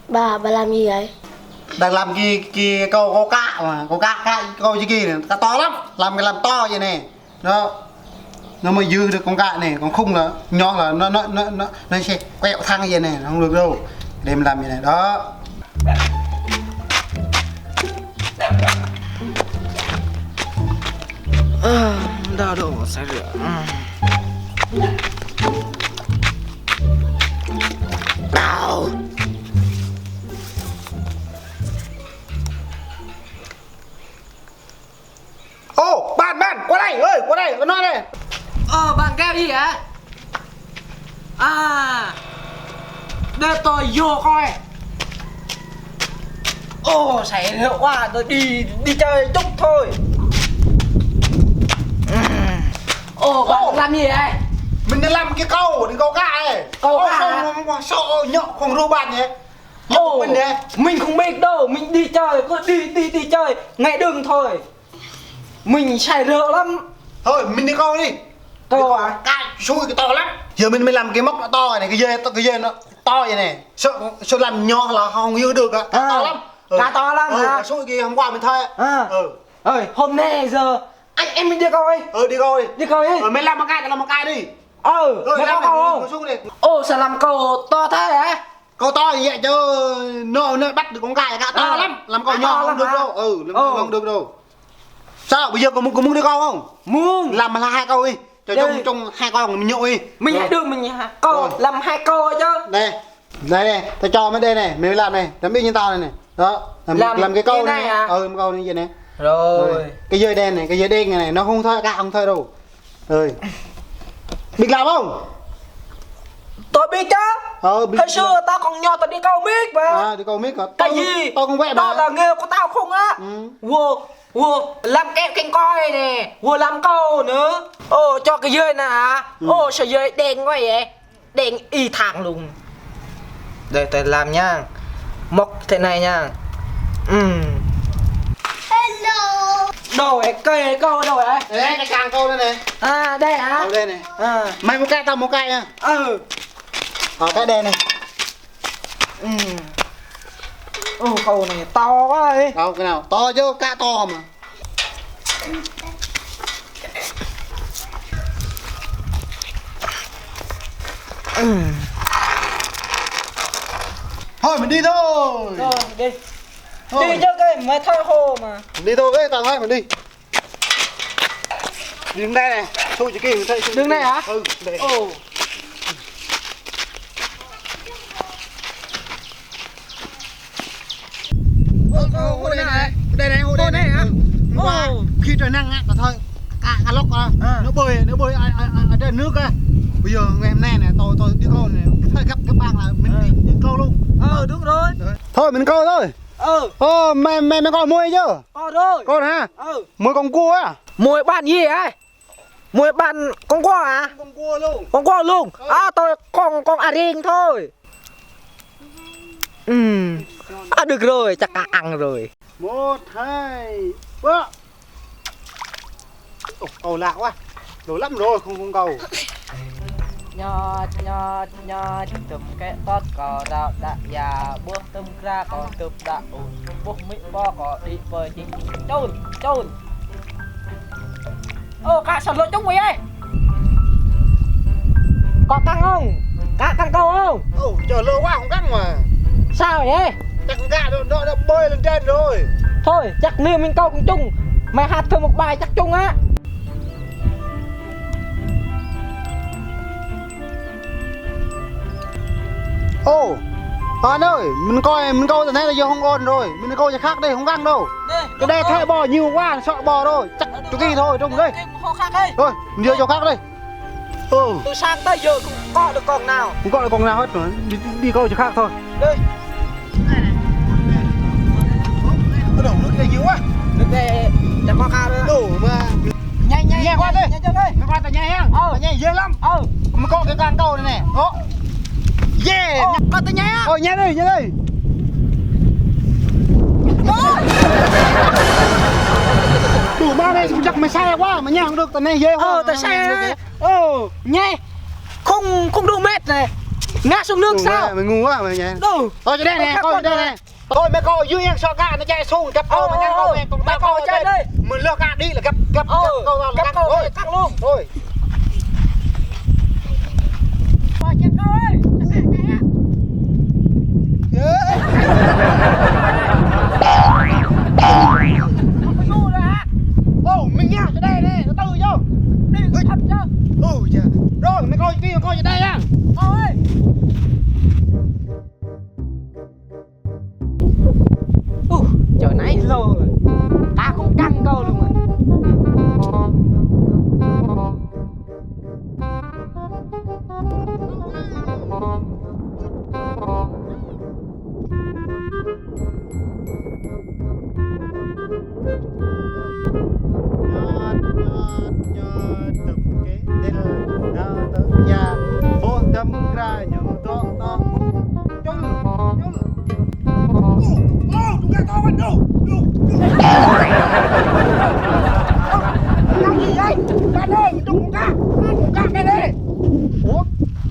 Bà làm gì vậy? Đang làm kia câu cá mà, câu kia này, cá to lắm, làm to vậy nè, nó mới dư được con cá này, còn khung là nhon là nó sẽ quẹo thang vậy này, không được đâu, để mình làm vậy này đó. Đau đầu sấy rửa. Đau. Ô, bạn, qua đây, nói đây. Bạn kêu gì hả? À, để tôi vô coi. Sấy rửa quá, tôi đi chơi chút thôi. Bạn làm gì vậy? Mình đang làm cái câu cá này. Câu cá không sợ nhậu không ru bạn nhé. Mình đấy. Mình không biết đâu, mình đi chơi, cứ đi chơi, ngay đường thôi. Mình say rượu lắm. Thôi mình đi câu đi. Câu à? Cái xui cái to lắm. Giờ mình làm cái móc nó to này, cái dây nó to vậy này. Sợ làm nhỏ là không yêu được á. To lắm. Cá to lắm hả? Cái xui kia hôm qua mình thuê. Ơi, hôm nay giờ anh mình đi câu đi. Đi câu đi. Đi câu đi. Mình làm một cái đi. Mày có câu không? Sao làm câu to thế hả? Câu to như vậy chứ nó bắt được con gà to lắm, làm câu nhỏ không được đâu. Không được đâu. Sao bây giờ có muốn đi câu không? Muốn. Làm là 2 câu đi. Cho trong 2 câu mình nhậu đi. Mình hãy đưa mình câu làm 2 câu chứ. Đây, tao cho mấy đây này, mình làm này, làm biết như tao này này. Đó, làm cái câu này. Làm câu như vậy này. Rồi. Cái dây đen này nó không thôi, không thôi đâu. Biết làm không? Tôi biết chứ. Biết. Hồi xưa tao còn nhỏ tao đi câu miết mà. Đi câu miết hả? Cái gì? Tao không vẽ đó là nghề của tao không á. Làm kẹp canh coi nè, làm câu nữa. Cho cái dây nè hả? Sao dây đen quá vậy? Đen y thẳng luôn. Đây tôi làm nha. Móc thế này nha. Hello. Đâu ấy, cây câu đâu ấy? Đấy, cái càng câu đây này. Đây hả? Đây này. Mày một cái tao một cái nha. Cái đen này. Câu này to quá ấy. Đâu cái nào? To chứ, cá to mà. Thôi mình đi thôi. Rồi đi. Đi chứ cái mới thôi hồ mà. Đi thôi cái tao nói mình đi. Đứng đây này. Thôi chỉ kia mình thấy. Đứng đây hả? Đây. Hồ đây này. Hồ đây hả? Khi trời nắng á, thôi cá lóc nó bơi ở trên nước á. Bây giờ ngày hôm nay này tôi đi câu này, thôi gấp các bạn là mình đi câu luôn. Đúng rồi. Thôi mình câu thôi. Mày còn muối chưa? Rồi. Con hả? Muối con cua á. Muối bạn gì ấy? Muối bạn con cua hả? Con cua luôn. Con cua luôn. Tôi con riêng thôi. Được rồi, chắc đã ăn rồi. 1, 2, 3. Cầu lạc quá. Đủ lắm rồi, không cầu. Nho tụm cái tót cò đào đã già bữa tụm ra còn tụm đã bố mỹ bo có đi bơi chị chôn. Cá sần lỗ chúng mày ơi. Có căng không? Cá căng câu không? Chờ lâu quá không căng mà. Sao vậy? Chắc con gà nó bơi lên trên rồi. Thôi chắc nếu mình câu cùng chung. Mày hát thử một bài chắc chung á. Anh ơi, mình câu từ nãy là giờ không ổn rồi. Mình câu cho khác đây không căng đâu. Cái đây thay bò nhiều quá, sợ bò rồi. Chắc chỗ kia thôi, trong đây. Thôi, mình đưa chỗ khác đây. Từ sáng tới giờ không có được con nào. Không gọi là con nào hết nữa. Đi câu chỗ khác thôi. Đây. Đổ nước này nhiều quá. Nước này chẳng có cao nữa. Đổ mà. Nhanh qua đây. Nhanh qua tay nhanh ha. Nhanh dễ lắm. Mình có cái càng câu này nè. Đó. Yeah. Có tay nhanh á. Nhanh đi. Đủ ba đây chắc mày sai quá, mày nhanh không được, tao này dễ quá. Tao sai. Nhanh. không đủ mét này ngã xuống nước sao mày ngu quá mày nhỉ đâu thôi cho đây nè coi cho đây nè thôi mẹ coi dưới em so cả nó chạy xuống gặp câu mà nhanh câu em tao câu chơi đây mình lừa cả đi là gặp câu nào gặp câu thôi cắt luôn thôi coi chân câu ơi không có ngu rồi hả ô mình nha cho đây nè nó từ vô đi thật chứ dạ rồi mày coi kia coi cho đây nha ơi giờ nãy lâu rồi ta không căng câu luôn mà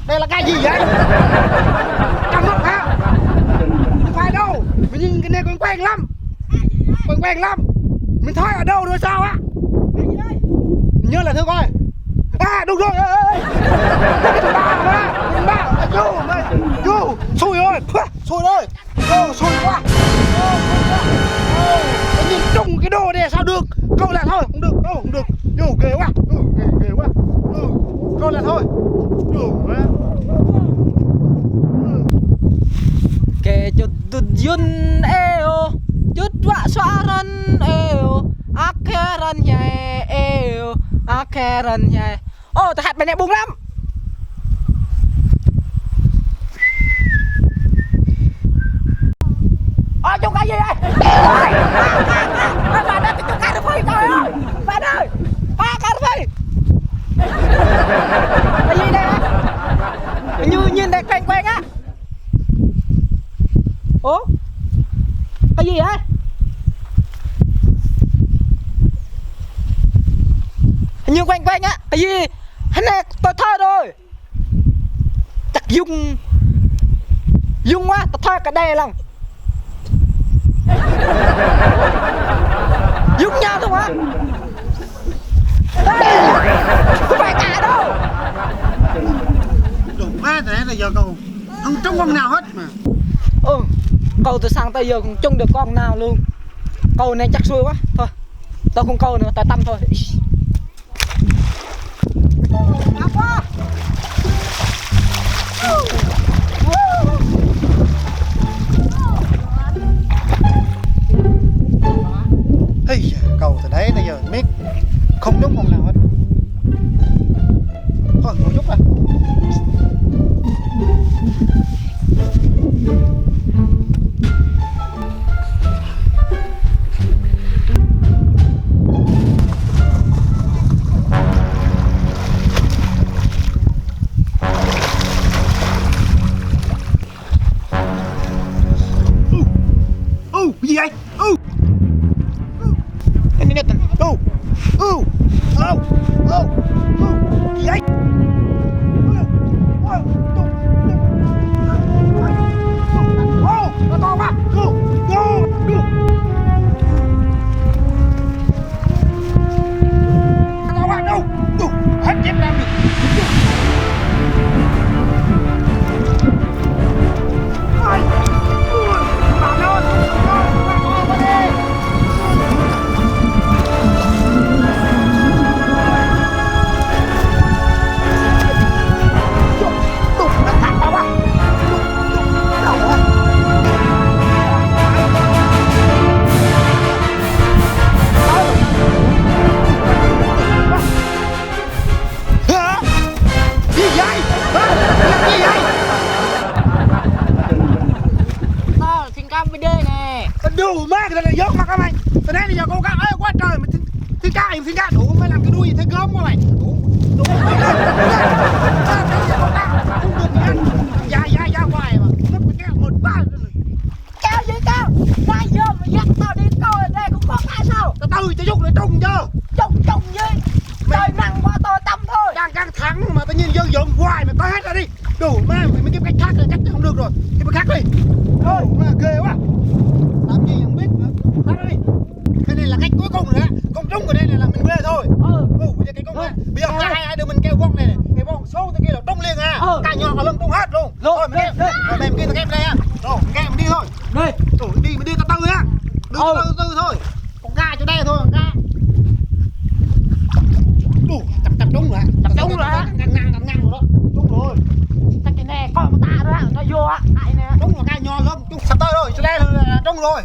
đây là cái gì vậy? Cắm mắt hả? Không phải đâu. Mình nhìn cái này quen lắm. Quen lắm. Mình thấy ở đâu rồi sao á? Nhớ là thưa coi. À đúng rồi. Vô. Xui rồi. Xui rồi. Xui quá. Nhìn trùng cái đồ này sao được? Câu là thôi. Không được. Không được. Vô ghê quá. Ghê quá. Câu là thôi. kể cho tụt yun eo chút vạ xóa rân eo ake rân nhảy eo ake rân nhảy ô tao hạt bài này bùng lắm chung cái gì đây bạn ơi chung cái được phi trời ơi bạn ơi cái được phi cái gì đây như nhìn đây quen á ủa cái gì vậy hình như quanh á cái gì hắn này tôi thơ rồi chắc dung quá tôi thơ cả đây lòng dung nhau thôi mà không phải cả đâu đủ ba thế là giờ cậu không trông con nào hết mà câu từ sáng tới giờ không trông được con nào luôn câu này chắc xui quá thôi tao không câu nữa tao tâm thôi hey, cầu từ đấy bây giờ biết không đúng con nào hết thôi một chút à gì vậy? Anh đi gì vậy? Nó to quá. Nó to quá đâu. Hết chém làm được. Đủ má cái này dốt mặt các mày. Từ nãy bây giờ cô cá ơi quá trời mà thiên cá đủ mày làm cái đuôi thấy gớm quá mày. Đủ. Dạ hoài mà. Nó phải kéo 1 3. Kéo gì kéo? Ngay vô mà dắt tao đi coi ở đây cũng có cái sao? Tao cho giúp lại trùng chưa? Trùng gì? Trời nắng quá tôi tâm thôi. căng thẳng mà tự nhiên dơ dộn hoài mà có hết ra đi. Đủ mà mình kiếm cách khác rồi, cách không được rồi. Kiếm cách khác đi. Ôi, mà ghê quá. Làm gì không biết nữa. Khác ra đi. Cái này là cách cuối cùng rồi á. Công trúng của đây này là mình về thôi. Bây giờ cái công này. Bây giờ hai đứa mình kêu vong này này. Cái vong số cái kia là trúng liền à. Cả nhỏ cả lưng trúng hết luôn. Rồi mình kêu. Rồi mềm kia tao kêu đây á. Rồi mình kêu mình đi thôi. Đây. Rồi mình đi từ từ á. Từ từ thôi. Con ga chỗ đây thôi, con ga. Đủ, chập trúng rồi. Chập trúng rồi á. Ngang rồi đó. Trúng rồi. Chắc cái này con ta đó nó vô á. Ai nè. Trúng là cái nho lắm. Trúng sắp tới rồi, chỗ đây là trúng rồi.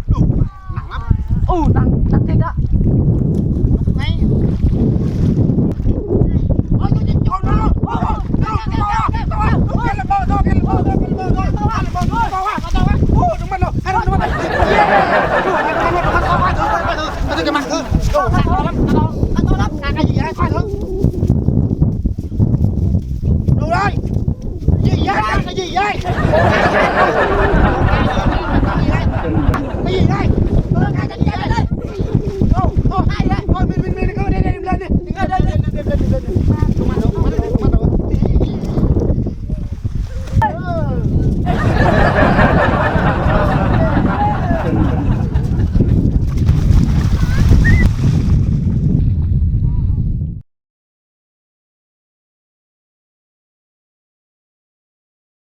Đủ, nặng lắm. Nặng thiệt á.